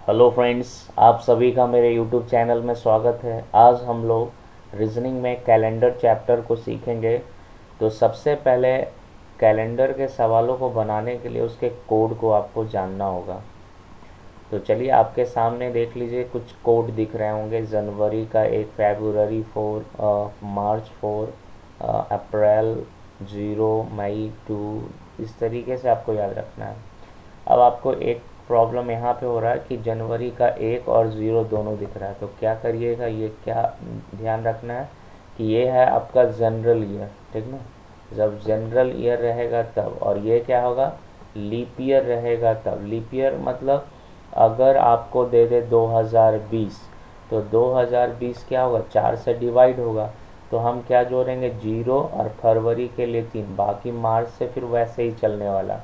Hello friends, आप सभी का मेरे यूट्यूब चैनल में स्वागत है। आज हम लोग रीजनिंग में कैलेंडर चैप्टर को सीखेंगे। तो सबसे पहले कैलेंडर के सवालों को बनाने के लिए उसके कोड को आपको जानना होगा। तो चलिए आपके सामने देख लीजिए, कुछ कोड दिख रहे होंगे। जनवरी का एक, फरवरी 4, मार्च 4, अप्रैल 0, मई 2। इस तरीके से आपको याद रखना है। अब आपको एक प्रॉब्लम यहाँ पे हो रहा है कि जनवरी का 1 और 0 दोनों दिख रहा है। तो क्या करिएगा, ये क्या ध्यान रखना है कि ये है आपका जनरल ईयर, ठीक ना। जब जनरल ईयर रहेगा तब, और ये क्या होगा, लीप ईयर रहेगा तब। लीप ईयर मतलब अगर आपको दे दे 2020, तो 2020 क्या होगा, 4 से डिवाइड होगा। तो हम क्या जोड़ेंगे, 0 और फरवरी के लिए 3, बाकी मार्च से फिर वैसे ही चलने वाला।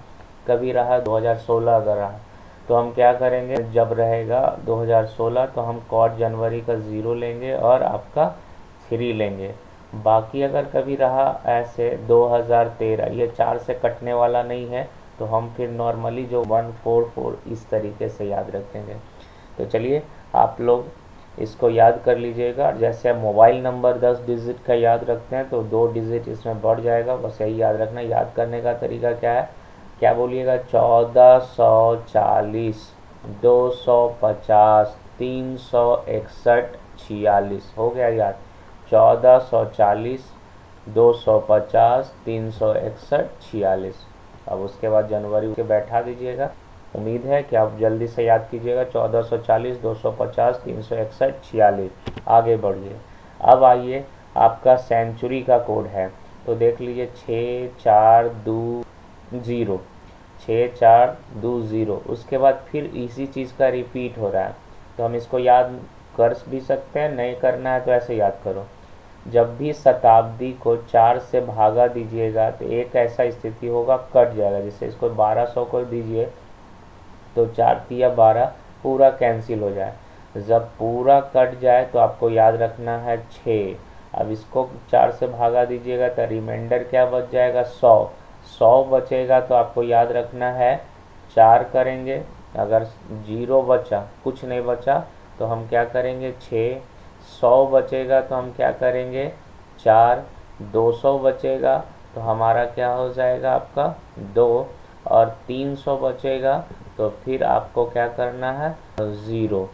कभी रहा 2016 अगर रहा, तो हम क्या करेंगे, जब रहेगा 2016 तो हम कॉट जनवरी का 0 लेंगे और आपका 3 लेंगे। बाकी अगर कभी रहा ऐसे 2013, ये 4 से कटने वाला नहीं है, तो हम फिर नॉर्मली जो 144 इस तरीके से याद रखेंगे। तो चलिए आप लोग इसको याद कर लीजिएगा। जैसे आप मोबाइल नंबर 10 डिजिट का याद रखते हैं, तो 2 डिजिट इसमें बढ़ जाएगा, बस यही याद रखना। याद करने का तरीका क्या है, क्या बोलिएगा, 1440, 250, 361, 46 हो गया याद। 1440, 250, 361, 46। अब उसके बाद जनवरी के बैठा दीजिएगा। उम्मीद है कि आप जल्दी से याद कीजिएगा। 1440, 250, 361, 46। आगे बढ़िए। अब आइए, आपका सेंचुरी का कोड है। तो देख लीजिए, 6420, 6420। उसके बाद फिर इसी चीज़ का रिपीट हो रहा है। तो हम इसको याद कर भी सकते हैं, नहीं करना है तो ऐसे याद करो। जब भी शताब्दी को 4 से भागा दीजिएगा तो एक ऐसा स्थिति होगा, कट जाएगा। जैसे इसको 1200 को दीजिए तो 4 तिया 12, पूरा कैंसिल हो जाए। जब पूरा कट जाए तो आपको याद रखना है 6। अब इसको 4 से भागा दीजिएगा तो रिमाइंडर क्या बच जाएगा, 100। 100 बचेगा तो आपको याद रखना है 4 करेंगे। अगर 0 बचा, कुछ नहीं बचा, तो हम क्या करेंगे, 6। 100 बचेगा तो हम क्या करेंगे, 4। 200 बचेगा तो हमारा क्या हो जाएगा, आपका 2। और 300 बचेगा तो फिर आपको क्या करना है, 0,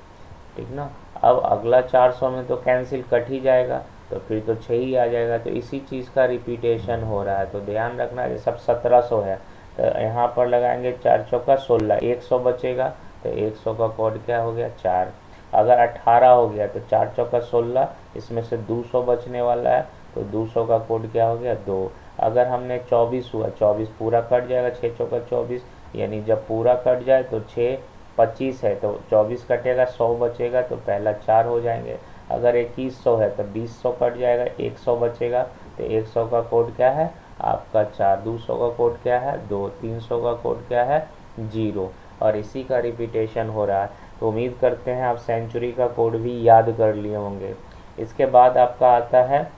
ठीक ना। अब अगला 400 में तो कैंसिल कट ही जाएगा, तो फिर तो 6 ही आ जाएगा। तो इसी चीज़ का रिपीटेशन हो रहा है, तो ध्यान रखना। जैसे अब 1700 है तो यहाँ पर लगाएंगे 4 चौका 16, 100 बचेगा तो 100 का कोड क्या हो गया, 4। अगर 18 हो गया तो 4 चौका 16, इसमें से 200 बचने वाला है, तो 200 का कोड क्या हो गया, 2। अगर हमने 24 हुआ, 24 पूरा कट जाएगा, 6 चौका 24, यानी जब पूरा कट जाए तो 6, 25 है तो 24 कटेगा, 100 बचेगा तो पहला 4 हो जाएंगे। अगर 2100 है तो 2000 कट जाएगा, 100 बचेगा, तो 100 का कोड क्या है आपका, 4। 200 का कोड क्या है, 2। 300 का कोड क्या है, 0। और इसी का रिपीटेशन हो रहा है। तो उम्मीद करते हैं आप सेंचुरी का कोड भी याद कर लिए होंगे। इसके बाद आपका आता है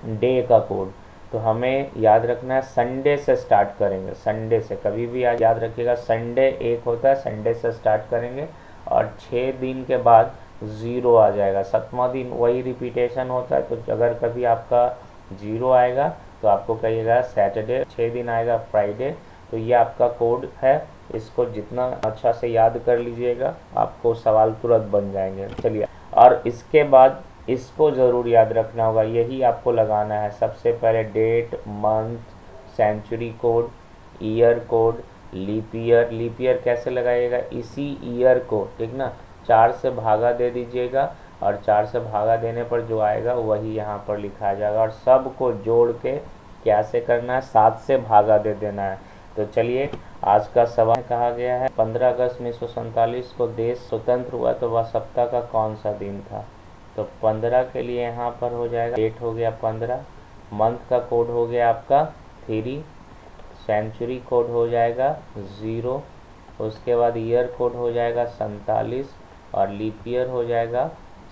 डे का कोड। तो हमें याद रखना है, संडे से स्टार्ट करेंगे। संडे से कभी भी याद रखिएगा, संडे एक होता है, संडे से स्टार्ट करेंगे और 6 दिन के बाद 0 आ जाएगा। 7वां दिन वही रिपीटेशन होता है। तो अगर कभी आपका 0 आएगा तो आपको कहिएगा सैटरडे, 6 दिन आएगा फ्राइडे। तो ये आपका कोड है, इसको जितना अच्छा से याद कर लीजिएगा आपको सवाल तुरंत बन जाएंगे। चलिए, और इसके बाद इसको ज़रूर याद रखना होगा, यही आपको लगाना है सबसे पहले। Date, month, century code, year code, leap year. Leap year कैसे लगाइएगा, इसी ईयर को, ठीक ना, 4 से भागा दे दीजिएगा और 4 से भागा देने पर जो आएगा वही यहाँ पर लिखा जाएगा। और सब को जोड़ के कैसे करना है, 7 से भागा दे देना है। तो चलिए, आज का सवाल कहा गया है, 15 अगस्त 1947 को देश स्वतंत्र हुआ, तो वह सप्ताह का कौन सा दिन था। तो 15 के लिए यहाँ पर हो जाएगा, डेट हो गया 15, मंथ का कोड हो गया आपका 3, सेंचुरी कोड हो जाएगा 0, उसके बाद ईयर कोड हो जाएगा 47, और लीप ईयर हो जाएगा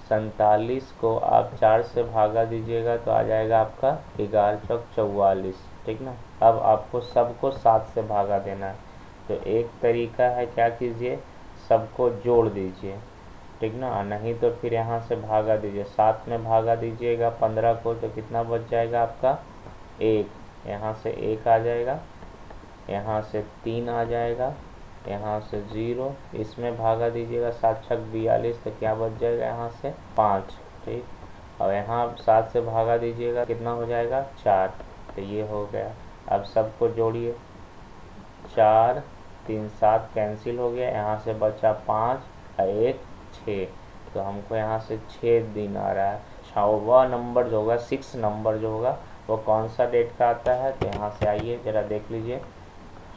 47 को आप 4 से भागा दीजिएगा तो आ जाएगा आपका 11 चौक 44, ठीक ना। अब आपको सबको 7 से भागा देना है। तो एक तरीका है, क्या कीजिए, सबको जोड़ दीजिए, ठीक ना, नहीं तो फिर यहाँ से भागा दीजिए। 7 में भागा दीजिएगा 15 को तो कितना बच जाएगा आपका 1, यहाँ से 1 आ जाएगा, यहाँ से 3 आ जाएगा, यहाँ से 0, इसमें भागा दीजिएगा 7 छक 42 तो क्या बच जाएगा यहाँ से 5, ठीक। और यहाँ 7 से भागा दीजिएगा कितना हो जाएगा 4, तो ये हो गया। अब सबको जोड़िए, 4 3 7 कैंसिल हो गया, यहाँ से बचा 5 और 1 6, तो हमको यहाँ से 6 दिन आ रहा है। 6वां नंबर जो होगा 6 नंबर जो होगा वो कौन सा डेट का आता है, तो यहाँ से आइए ज़रा देख लीजिए।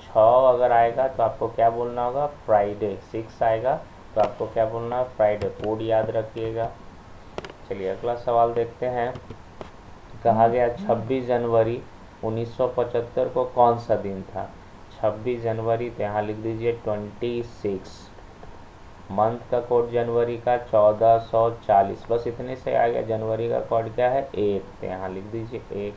6 अगर आएगा तो आपको क्या बोलना होगा फ्राइडे, 6 आएगा तो आपको क्या बोलना है फ्राइडे, कोड याद रखिएगा। चलिए अगला सवाल देखते हैं। कहा गया 26 जनवरी 1975 को कौन सा दिन था। 26 जनवरी तो यहाँ लिख दीजिए 26, मंथ का कोड जनवरी का 1440, बस इतने से आ गया। जनवरी का कोड क्या है 1, तो यहाँ लिख दीजिए 1।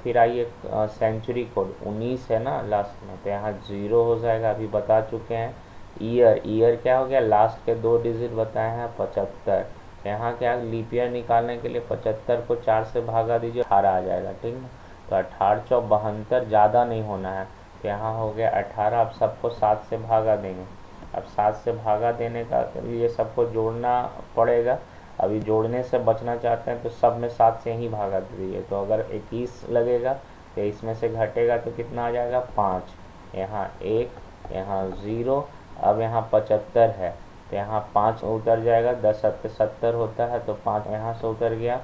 फिर आइए सेंचुरी कोड 19 है ना लास्ट में, तो यहाँ 0 हो जाएगा, अभी बता चुके हैं। ईयर क्या हो गया, लास्ट के 2 डिजिट बताए हैं 75, यहाँ क्या लीप ईयर निकालने के लिए 75 को 4 से भागा दीजिए 18 आ जाएगा, ठीक ना। तो 18 चौक 72, ज़्यादा नहीं होना है, तो यहाँ हो गया 18। अब सबको 7 से भागा देंगे। अब 7 से भागा देने का लिए सबको जोड़ना पड़ेगा। अभी जोड़ने से बचना चाहते हैं तो सब में 7 से ही भागा दीजिए, तो अगर 21 लगेगा तो इसमें से घटेगा तो कितना आ जाएगा 5, यहाँ 1, यहाँ 0। अब यहाँ 75 है तो यहाँ 5 उतर जाएगा, 10 70 होता है तो 5 यहाँ से उतर गया।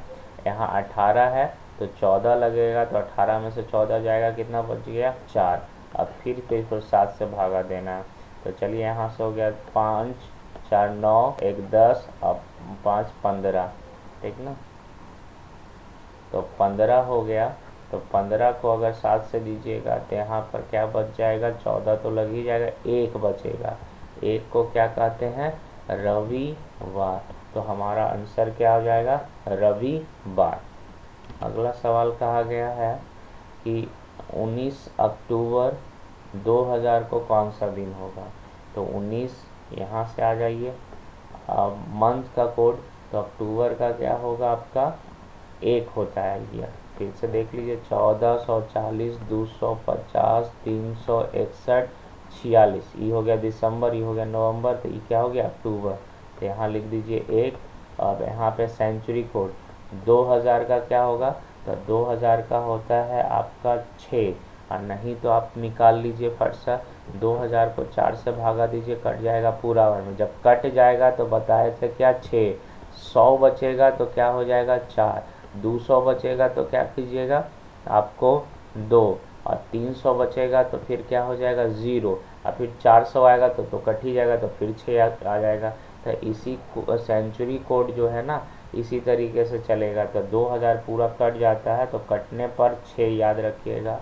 यहाँ 18 है तो 14 लगेगा, तो 18 में से 14 जाएगा, कितना बच गया 4। अब फिर इसको 7 से भागा देना है, तो चलिए यहाँ से हो गया 5 4 9 1 10, अब 5 15, ठीक ना। तो 15 हो गया, तो 15 को अगर 7 से दीजिएगा तो यहाँ पर क्या बच जाएगा 14 तो लग ही जाएगा, 1 बचेगा। 1 को क्या कहते हैं रविवार, तो हमारा आंसर क्या हो जाएगा रविवार। अगला सवाल कहा गया है कि 19 अक्टूबर 2000 को कौन सा दिन होगा। तो 19 यहाँ से आ जाइए, मंथ का कोड तो अक्टूबर का क्या होगा आपका 1 होता है ईयर। फिर से देख लीजिए 1440 250 361 46, ये हो गया दिसंबर, ये हो गया नवंबर, तो ये क्या हो गया अक्टूबर, तो यहाँ लिख दीजिए 1। अब यहाँ पे सेंचुरी कोड 2000 का क्या होगा, तो 2000 का होता है आपका 6, और नहीं तो आप निकाल लीजिए फट सा 2000 को 4 से भागा दीजिए, कट जाएगा पूरा ओवर में। जब कट जाएगा तो बताए थे क्या 6, 100 बचेगा तो क्या हो जाएगा 4, 200 बचेगा तो क्या कीजिएगा आपको 2, और 300 बचेगा तो फिर क्या हो जाएगा 0, और फिर 400 आएगा तो कट ही जाएगा, तो फिर 6 आ जाएगा। तो इसी सेंचुरी कोड जो है ना इसी तरीके से चलेगा, तो 2000 पूरा कट जाता है तो कटने पर 6 याद रखिएगा।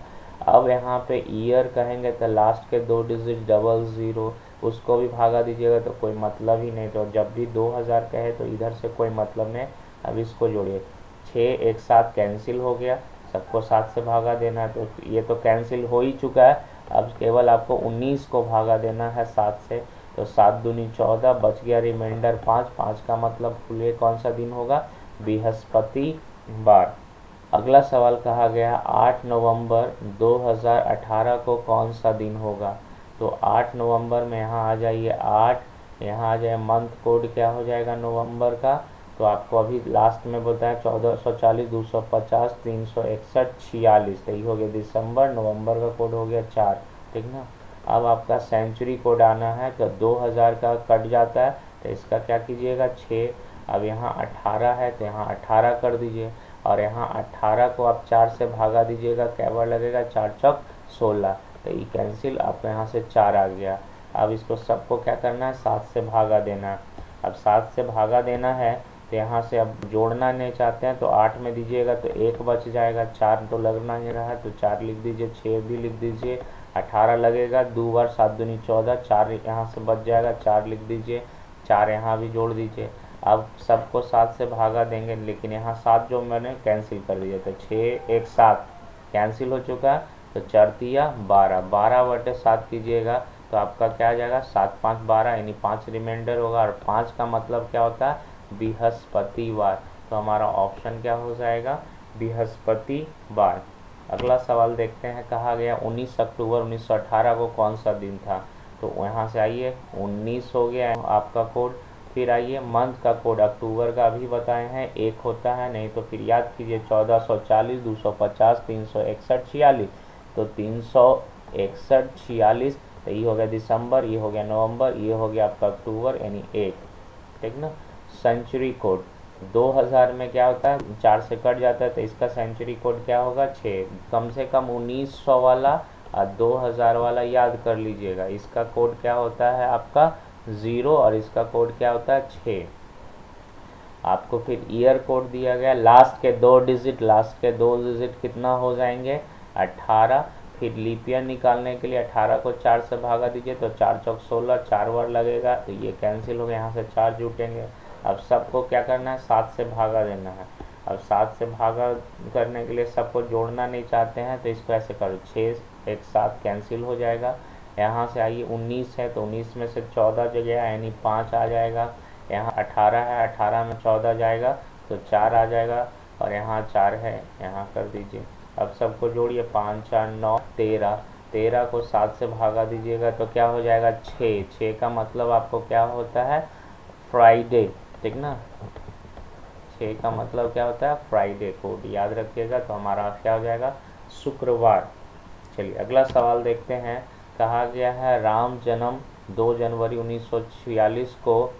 अब यहाँ पे ईयर कहेंगे तो लास्ट के 2 डिजिट 00 उसको भी भागा दीजिएगा तो कोई मतलब ही नहीं, तो जब भी 2000 कहे तो इधर से कोई मतलब नहीं। अब इसको जोड़िए, 6 एक साथ कैंसिल हो गया, सबको 7 से भागा देना है, तो ये तो कैंसिल हो ही चुका है। अब केवल आपको 19 को भागा देना है 7 से, तो 7 दूनी 14, बच गया रिमाइंडर 5, 5 का मतलब खुले कौन सा दिन होगा बृहस्पतिवार। अगला सवाल कहा गया 8 नवंबर 2018 को कौन सा दिन होगा। तो 8 नवंबर में यहाँ आ जाइए 8, यहाँ आ जाए मंथ कोड क्या हो जाएगा नवंबर का, तो आपको अभी लास्ट में बताया 1440 250 361 46, तो ये हो गया दिसंबर। नवंबर का कोड हो गया 4, ठीक ना। अब आपका सेंचुरी कोड आना है, तो 2000 का कट जाता है तो इसका क्या कीजिएगा 6। अब यहाँ 18 है तो यहाँ 18 कर दीजिए, और यहाँ 18 को आप 4 से भागा दीजिएगा, क्या बार लगेगा 4 चौक 16, तो ये कैंसिल, आपको यहाँ से 4 आ गया। अब इसको सबको क्या करना है 7 से भागा देना है। अब 7 से भागा देना है तो यहाँ से अब जोड़ना नहीं चाहते हैं तो 8 में दीजिएगा तो 1 बच जाएगा, 4 तो लगना ही रहा है तो 4 लिख दीजिए, 6 भी लिख दीजिए, 18 लगेगा 2 बार 7 दूनी 14, 4 यहाँ से बच जाएगा, 4 लिख दीजिए, 4 यहाँ भी जोड़ दीजिए। अब सबको 7 से भागा देंगे, लेकिन यहाँ 7 जो मैंने कैंसिल कर दिया, तो 6 1 7 कैंसिल हो चुका है, तो 4 तिया 12, 12/7 कीजिएगा तो आपका क्या आ जाएगा 7 5 12 यानी 5 रिमाइंडर होगा, और 5 का मतलब क्या होता है बृहस्पतिवार। तो हमारा ऑप्शन क्या हो जाएगा बृहस्पतिवार। अगला सवाल देखते हैं, कहा गया 19 अक्टूबर 1918 को कौन सा दिन था। तो यहाँ से आइए 19 हो गया आपका कोड। फिर आइए मंथ का कोड, अक्टूबर का अभी बताए हैं 1 होता है, नहीं तो फिर याद कीजिए 1440 250 361 46। तो 361 46, तो ये हो गया दिसंबर, ये हो गया नवंबर, ये हो गया आपका अक्टूबर यानी 1, ठीक ना। सेंचुरी कोड 2000 में क्या होता है 4 से कट जाता है, तो इसका सेंचुरी कोड क्या होगा 6। कम से कम 1900 वाला और 2000 वाला याद कर लीजिएगा। इसका कोड क्या होता है आपका 0 और इसका कोड क्या होता है 6। आपको फिर ईयर कोड दिया गया, लास्ट के 2 डिजिट कितना हो जाएंगे 18। फिर लीप ईयर निकालने के लिए 18 को 4 से भागा दीजिए, तो 4 चौक 16, 4 बार लगेगा, तो ये कैंसिल हो गया, यहाँ से 4 जुटेंगे। अब सबको क्या करना है 7 से भागा देना है। अब 7 से भागा करने के लिए सबको जोड़ना नहीं चाहते हैं, तो इसको ऐसे करो 6 एक 7 कैंसिल हो जाएगा। यहाँ से आइए 19 है, तो 19 में से 14 जो गया यानी 5 आ जाएगा। यहाँ 18 है, 18 में 14 जाएगा तो 4 आ जाएगा, और यहाँ 4 है, यहाँ कर दीजिए। अब सबको जोड़िए 5 4 9 13, 13 को 7 से भागा दीजिएगा तो क्या हो जाएगा 6। 6 का मतलब आपको क्या होता है फ्राइडे, ठीक ना। 6 का मतलब क्या होता है फ्राइडे, कोड याद रखिएगा। तो हमारा क्या हो जाएगा शुक्रवार। चलिए अगला सवाल देखते हैं, कहा गया है राम जन्म 2 जनवरी 1946 को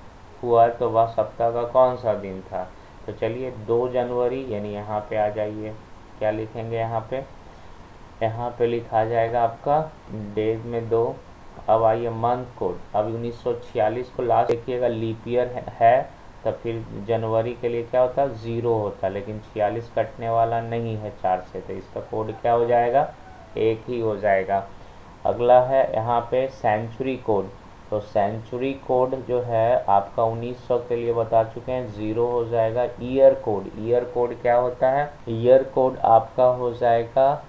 हुआ, तो वह सप्ताह का कौन सा दिन था। तो चलिए 2 जनवरी यानी यहाँ पे आ जाइए, क्या लिखेंगे यहाँ पे लिखा जाएगा आपका डे में 2। अब आइए मंथ कोड, अब 1946 को लास्ट देखिएगा लीप ईयर है, तो फिर जनवरी के लिए क्या होता है 0 होता है, लेकिन 46 कटने वाला नहीं है 4 से, तो इसका कोड क्या हो जाएगा 1 ही हो जाएगा। अगला है यहाँ पे सेंचुरी कोड, तो सेंचुरी कोड जो है आपका 1900 के लिए बता चुके हैं 0 हो जाएगा। ईयर कोड, ईयर कोड क्या होता है ईयर कोड आपका हो जाएगा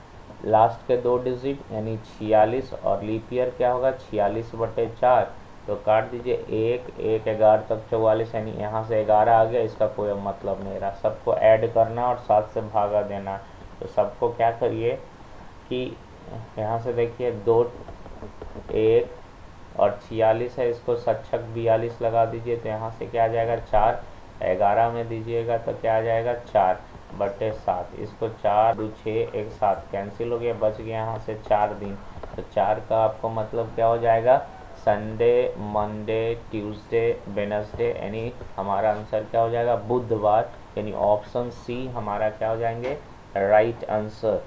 लास्ट के 2 डिजिट यानी 46, और लीप ईयर क्या होगा 46/4, तो काट दीजिए 1 1 11 तक 44 यानी यहाँ से 11 आ गया, इसका कोई मतलब नहीं रहा। सबको ऐड करना और 7 से भागा देना। तो सबको क्या करिए कि यहाँ से देखिए 2 1 और 46 है, इसको सच्छक 42 लगा दीजिए, तो यहाँ से क्या आ जाएगा 4। 11 में दीजिएगा तो क्या आ जाएगा 4/7, इसको 4 2 6 1 7 कैंसिल हो गया, बच गया यहाँ से 4 दिन। तो 4 का आपको मतलब क्या हो जाएगा संडे मंडे ट्यूसडे वेडनेसडे, यानी हमारा आंसर क्या हो जाएगा बुधवार, यानी ऑप्शन सी हमारा क्या हो जाएंगे राइट आंसर।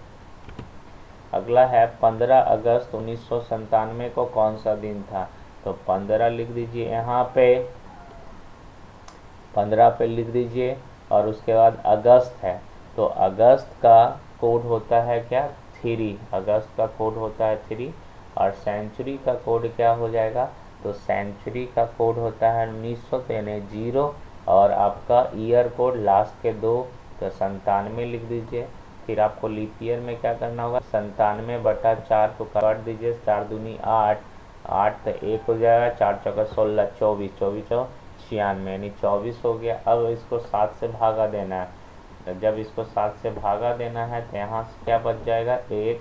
अगला है 15 अगस्त 1997 को कौन सा दिन था। तो 15 लिख दीजिए यहाँ पे, 15 पे लिख दीजिए, और उसके बाद अगस्त है, तो अगस्त का कोड होता है क्या 3, अगस्त का कोड होता है 3। और सेंचुरी का कोड क्या हो जाएगा, तो सेंचुरी का कोड होता है 1900 यानी 0, और आपका ईयर कोड लास्ट के 2, तो 97 लिख दीजिए। फिर आपको लीप ईयर में क्या करना होगा 97/4 को काट दीजिए, 4 दूनी 8, 8 तो 1 हो जाएगा, 4 चौका 16 24, 24 96 यानी 24 हो गया। अब इसको 7 से भागा देना है, तो जब इसको 7 से भागा देना है तो यहाँ से क्या बच जाएगा 1,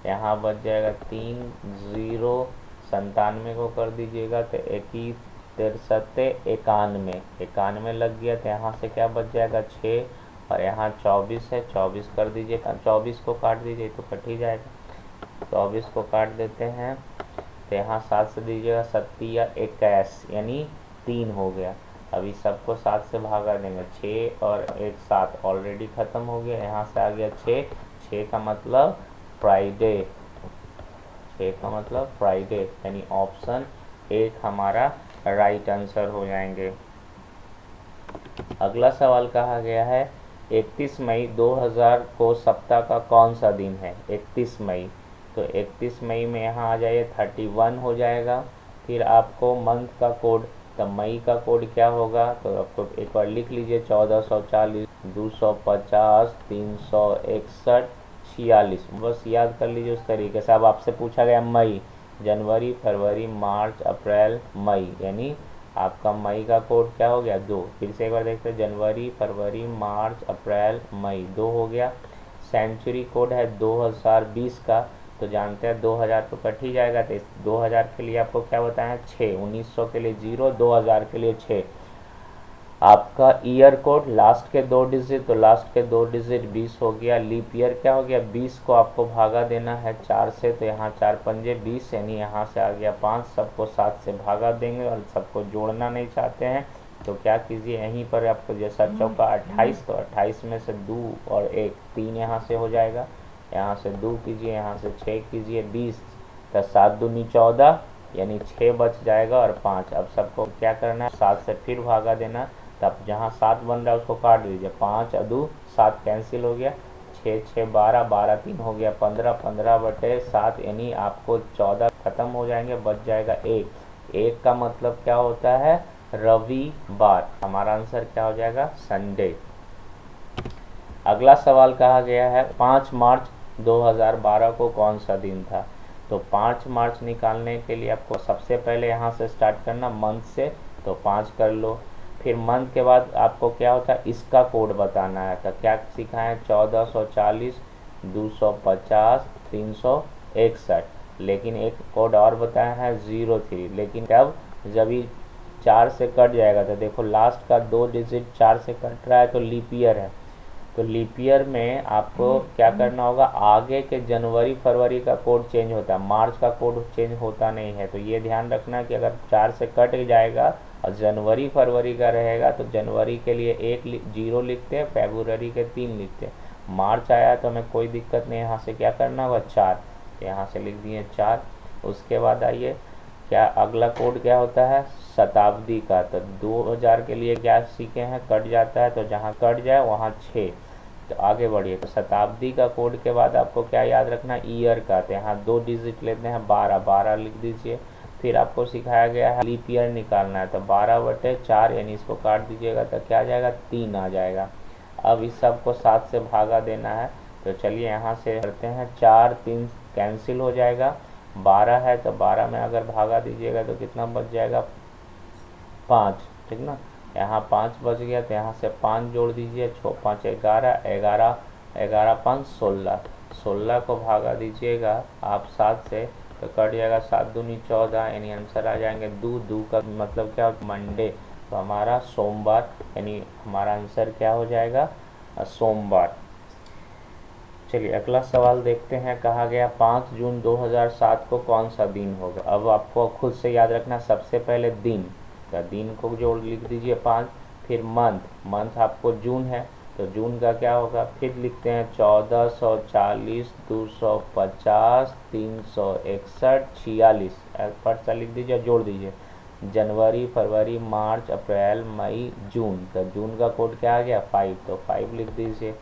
यहाँ बच जाएगा 3 0, 97 को कर दीजिएगा तो 21 93 91 लग गया, तो यहाँ से क्या बच जाएगा 6, और यहाँ 24 है 24 कर दीजिए, 24 को काट दीजिए तो कट ही जाएगा। 24 को काट देते हैं तो यहाँ 7 से दीजिएगा 7 21 यानी 3 हो गया। अभी सबको 7 से भागा देंगे, 6 और 1 7 ऑलरेडी ख़त्म हो गया, यहाँ से आ गया 6, 6 का मतलब फ्राइडे, 6 का मतलब फ्राइडे, यानी ऑप्शन 1 हमारा राइट आंसर हो जाएंगे। अगला सवाल कहा गया है 31 मई 2000 को सप्ताह का कौन सा दिन है 31 मई, तो 31 मई में यहाँ आ जाइए 31 हो जाएगा। फिर आपको मंथ का कोड, तो मई का कोड क्या होगा, तो आपको एक बार लिख लीजिए 1440 250 361 46, बस याद कर लीजिए उस तरीके से। अब आपसे पूछा गया मई, जनवरी, फरवरी, मार्च, अप्रैल, मई, यानी आपका मई का कोड क्या हो गया 2। फिर से एक बार देखते हैं, जनवरी, फरवरी, मार्च, अप्रैल, मई, 2 हो गया। सेंचुरी कोड है 2020 का, तो जानते हैं 2000 तो कट ही जाएगा, तो 2000 के लिए आपको क्या बताया 6, 1900 के लिए 0, 2000 के लिए 6। आपका ईयर कोड लास्ट के 2 डिजिट, तो लास्ट के 2 डिजिट 20 हो गया। लीप ईयर क्या हो गया 20 को आपको भागा देना है 4 से, तो यहाँ 4 पंजे 20, यानी यहाँ से आ गया 5। सबको 7 से भागा देंगे और सबको जोड़ना नहीं चाहते हैं तो क्या कीजिए, यहीं पर आपको जैसा चौका 28, तो 28 में से 2 और 1 3 यहाँ से हो जाएगा। यहाँ से 2 कीजिए, यहाँ से 6 कीजिए, 20, तो 7 दूनी 14, यानी 6 बच जाएगा और 5। अब सबको क्या करना है 7 से फिर भागा देना, तब जहाँ 7 बन रहा है उसको काट दीजिए, 5 अदू 7 कैंसिल हो गया, 6 6 12, 12 3 हो गया 15, 15 बटे 7, यानी आपको 14 खत्म हो जाएंगे, बच जाएगा 1। 1 का मतलब क्या होता है रविवार, हमारा आंसर क्या हो जाएगा संडे। अगला सवाल कहा गया है 5 मार्च 2012 को कौन सा दिन था। तो 5 मार्च निकालने के लिए आपको सबसे पहले यहाँ से स्टार्ट करना मंथ से, तो 5 कर लो। फिर मंथ के बाद आपको क्या होता है इसका कोड बताना है, तो क्या सिखाएं 1440, 250, 361, लेकिन एक कोड और बताया है 03, लेकिन जब ये 4 से कट जाएगा, तो देखो लास्ट का 2 डिजिट 4 से कट रहा है तो लीप ईयर है, तो लीप ईयर में आपको क्या करना होगा, आगे के जनवरी फरवरी का कोड चेंज होता है, मार्च का कोड चेंज होता नहीं है। तो ये ध्यान रखना कि अगर 4 से कट जाएगा और जनवरी फरवरी का रहेगा तो जनवरी के लिए 1 0 लिखते हैं, फरवरी के 3 लिखते हैं। मार्च आया तो हमें कोई दिक्कत नहीं, यहाँ से क्या करना होगा 4, यहाँ से लिख दिए 4। उसके बाद आइए क्या अगला कोड क्या होता है शताब्दी का, तो 2000 के लिए क्या सीखे हैं कट जाता है, तो जहाँ कट जाए वहाँ 6। तो आगे बढ़िए, तो शताब्दी का कोड के बाद आपको क्या याद रखना ईयर का, तो यहाँ 2 डिजिट लेते हैं 12, 12 लिख दीजिए। फिर आपको सिखाया गया है लीप ईयर निकालना है, तो 12 बटे 4, यानी इसको काट दीजिएगा तो क्या आ जाएगा 3 आ जाएगा। अब इस सब को 7 से भागा देना है, तो चलिए यहाँ से करते हैं, 4 3 कैंसिल हो जाएगा, 12 है तो 12 में अगर भागा दीजिएगा तो कितना बच जाएगा 5, ठीक ना। यहाँ 5 बच गया तो यहाँ से 5 जोड़ दीजिए, 6 5 11, 11 11 5 16, 16 को भागा दीजिएगा आप 7 से तो कट जाएगा 7 दूनी 14, यानी आंसर आ जाएंगे 2। 2 का मतलब क्या मंडे, तो हमारा सोमवार, यानी हमारा आंसर क्या हो जाएगा सोमवार। चलिए अगला सवाल देखते हैं, कहा गया 5 जून 2007 को कौन सा दिन होगा। अब आपको खुद से याद रखना, सबसे पहले दिन का दिन को जोड़ लिख दीजिए 5, फिर मंथ आपको जून है तो जून का क्या होगा, फिर लिखते हैं 1440, 250, 361, 46, फट सा लिख दीजिए जोड़ दीजिए। जनवरी फरवरी मार्च अप्रैल मई जून, तो जून का कोड क्या आ गया 5, तो 5 लिख दीजिए।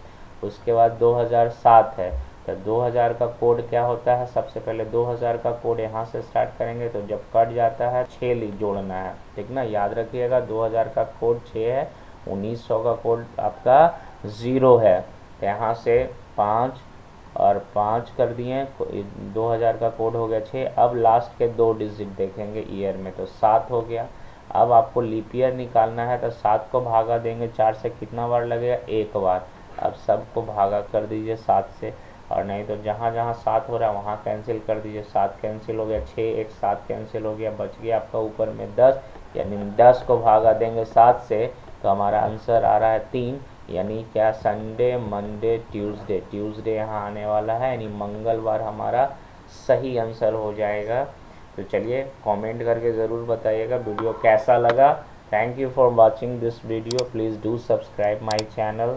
उसके बाद 2007 है, तो 2000 का कोड क्या होता है, सबसे पहले 2000 का कोड यहाँ से स्टार्ट करेंगे, तो जब कट जाता है 6 जोड़ना है, ठीक ना, याद रखिएगा 2000 का कोड 6 है, 1900 का कोड आपका 0 है, तो यहाँ से 5 और 5 कर दिए, 2000 का कोड हो गया 6। अब लास्ट के 2 डिजिट देखेंगे ईयर में, तो 7 हो गया। अब आपको लीप ईयर निकालना है, तो 7 को भागा देंगे 4 से, कितना बार लगेगा 1 बार। अब सबको भागा कर दीजिए 7 से, और नहीं तो जहाँ जहाँ 7 हो रहा है वहाँ कैंसिल कर दीजिए, 7 कैंसिल हो गया, 6 1 7 कैंसिल हो गया, बच गया आपका ऊपर में 10, यानी 10 को भागा देंगे 7 से, तो हमारा आंसर आ रहा है 3, यानी क्या संडे मंडे ट्यूसडे, ट्यूसडे यहाँ आने वाला है, यानी मंगलवार हमारा सही आंसर हो जाएगा। तो चलिए कमेंट करके ज़रूर बताइएगा वीडियो कैसा लगा। Thank you for watching this video, please do subscribe my channel.